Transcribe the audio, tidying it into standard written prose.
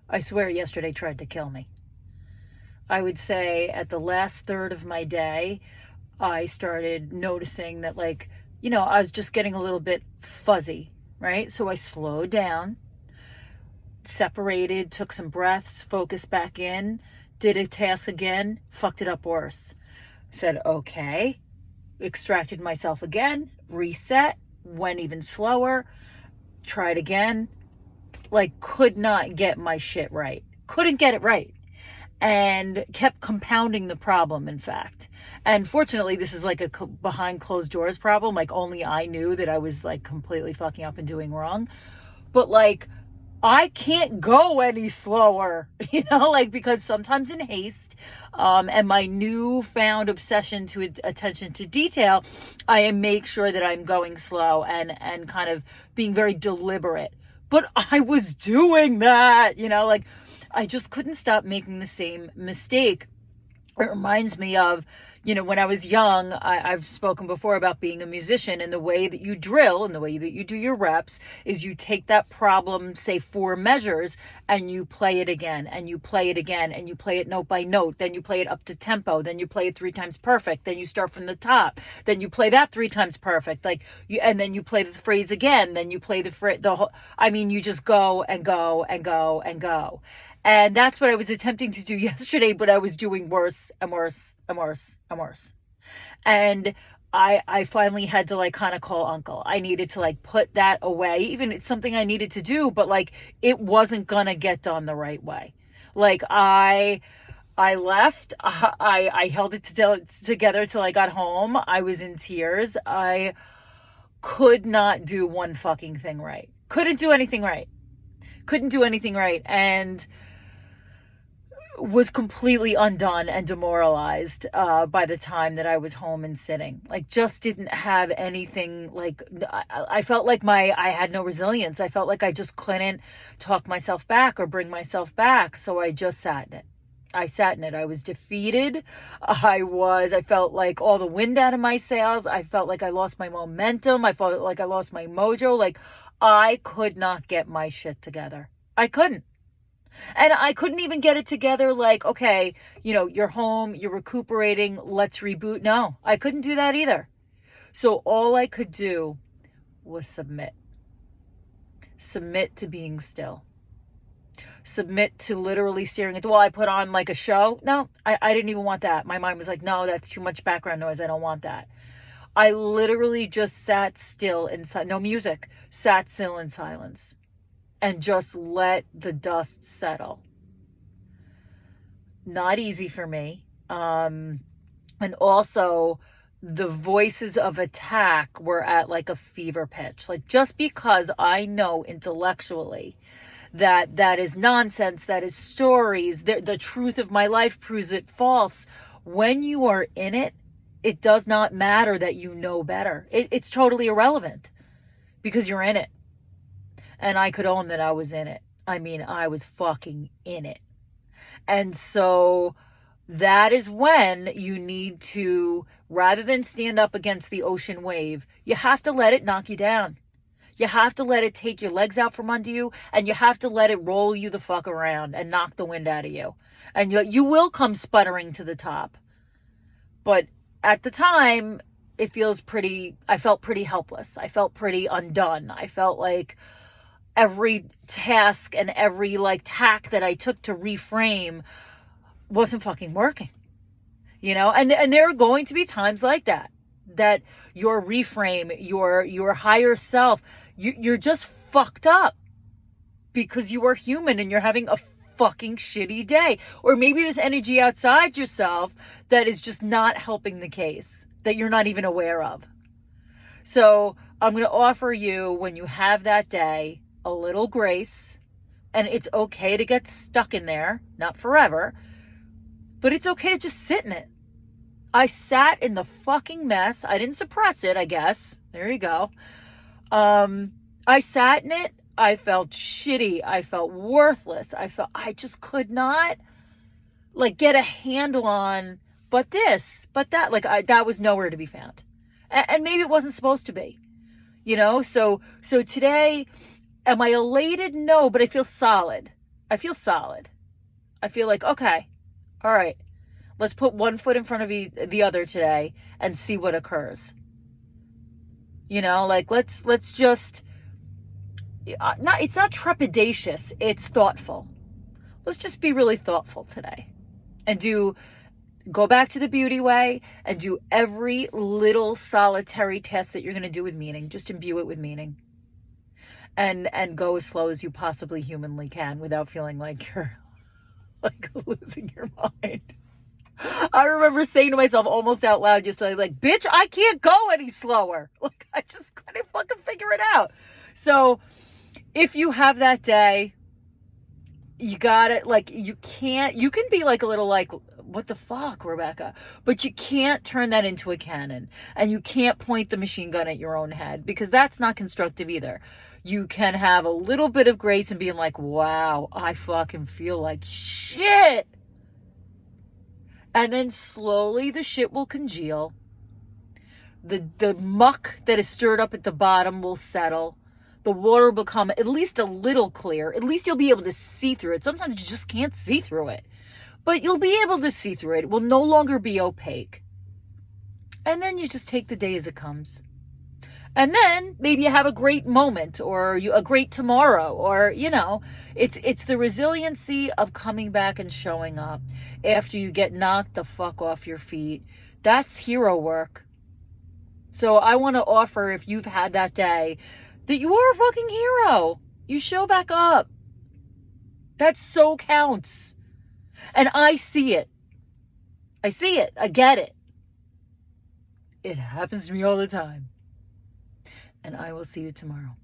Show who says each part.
Speaker 1: I swear yesterday tried to kill me. I would say at the last third of my day, I started noticing that, like, I was just getting a little bit fuzzy, right? So I slowed down, separated, took some breaths, focused back in, did a task again, fucked it up worse. Said, okay, extracted myself again, reset, went even slower, tried again, like could not get my shit right. Couldn't get it right. And kept compounding the problem, in fact. And fortunately, this is like a behind closed doors problem. Like only I knew that I was like completely fucking up and doing wrong. But like, I can't go any slower, like because sometimes in haste, and my newfound obsession to attention to detail, I make sure that I'm going slow and kind of being very deliberate. But I was doing that, like I just couldn't stop making the same mistake. It reminds me of, when I was young, I've spoken before about being a musician, and the way that you drill and the way that you do your reps is you take that problem, say 4 measures, and you play it again, and you play it again, and you play it note by note, then you play it up to tempo, then you play it 3 times perfect, then you start from the top, then you play that 3 times perfect, and then you play the phrase again, then you play the whole, you just go and go and go and go. And that's what I was attempting to do yesterday, but I was doing worse and worse and worse and worse. And I finally had to like kind of call uncle. I needed to like put that away. Even it's something I needed to do, but like it wasn't gonna get done the right way. Like I left. I held it together till I got home. I was in tears. I could not do one fucking thing right. Couldn't do anything right. And was completely undone and demoralized by the time that I was home and sitting. Like, just didn't have anything. Like, I felt like I had no resilience. I felt like I just couldn't talk myself back or bring myself back. So I just sat in it. I was defeated. I felt like all the wind out of my sails. I felt like I lost my momentum. I felt like I lost my mojo. Like, I could not get my shit together. I couldn't. And I couldn't even get it together like, okay, you're home, you're recuperating, let's reboot. No, I couldn't do that either. So all I could do was submit. Submit to being still. Submit to literally staring at the wall. I put on like a show. No, I didn't even want that. My mind was like, no, that's too much background noise. I don't want that. I literally just sat still inside, no music, sat still in silence. And just let the dust settle. Not easy for me. And also, the voices of attack were at like a fever pitch. Like, just because I know intellectually that is nonsense, that is stories, the truth of my life proves it false. When you are in it, it does not matter that you know better. It's totally irrelevant because you're in it. And I could own that I was in it. I was fucking in it. And so that is when you need to, rather than stand up against the ocean wave, you have to let it knock you down. You have to let it take your legs out from under you, and you have to let it roll you the fuck around and knock the wind out of you. And you will come sputtering to the top. But at the time, I felt pretty helpless. I felt pretty undone. I felt like every task and every like tack that I took to reframe wasn't fucking working, and there are going to be times like that your reframe, your higher self, you're just fucked up because you are human and you're having a fucking shitty day. Or maybe there's energy outside yourself that is just not helping the case, that you're not even aware of. So I'm going to offer you, when you have that day, a little grace. And it's okay to get stuck in there, not forever, but it's okay to just sit in it. I sat in the fucking mess. I didn't suppress it, I guess. There you go. I sat in it. I felt shitty. I felt worthless. I just could not like get a handle on, but this, but that, that was nowhere to be found. And maybe it wasn't supposed to be, so today, am I elated? No, but I feel solid. I feel solid. I feel like, okay, all right, let's put one foot in front of the other today and see what occurs. You know, like let's just, it's not trepidatious, it's thoughtful. Let's just be really thoughtful today and go back to the beauty way and do every little solitary task that you're going to do with meaning. Just imbue it with meaning. And go as slow as you possibly humanly can without feeling like you're like losing your mind. I remember saying to myself almost out loud, just like, bitch, I can't go any slower. Like, I just couldn't fucking figure it out. So if you have that day, you got it. Like, you can be like a little like, what the fuck, Rebecca? But you can't turn that into a cannon, and you can't point the machine gun at your own head, because that's not constructive either. You can have a little bit of grace and being like, wow, I fucking feel like shit. And then slowly the shit will congeal. The muck that is stirred up at the bottom will settle. The water will become at least a little clear. At least you'll be able to see through it. Sometimes you just can't see through it. But you'll be able to see through it. It will no longer be opaque. And then you just take the day as it comes. And then maybe you have a great moment, or a great tomorrow, or, you know, it's the resiliency of coming back and showing up after you get knocked the fuck off your feet. That's hero work. So I want to offer, if you've had that day, that you are a fucking hero. You show back up. That so counts. And I see it. I see it. I get it. It happens to me all the time. And I will see you tomorrow.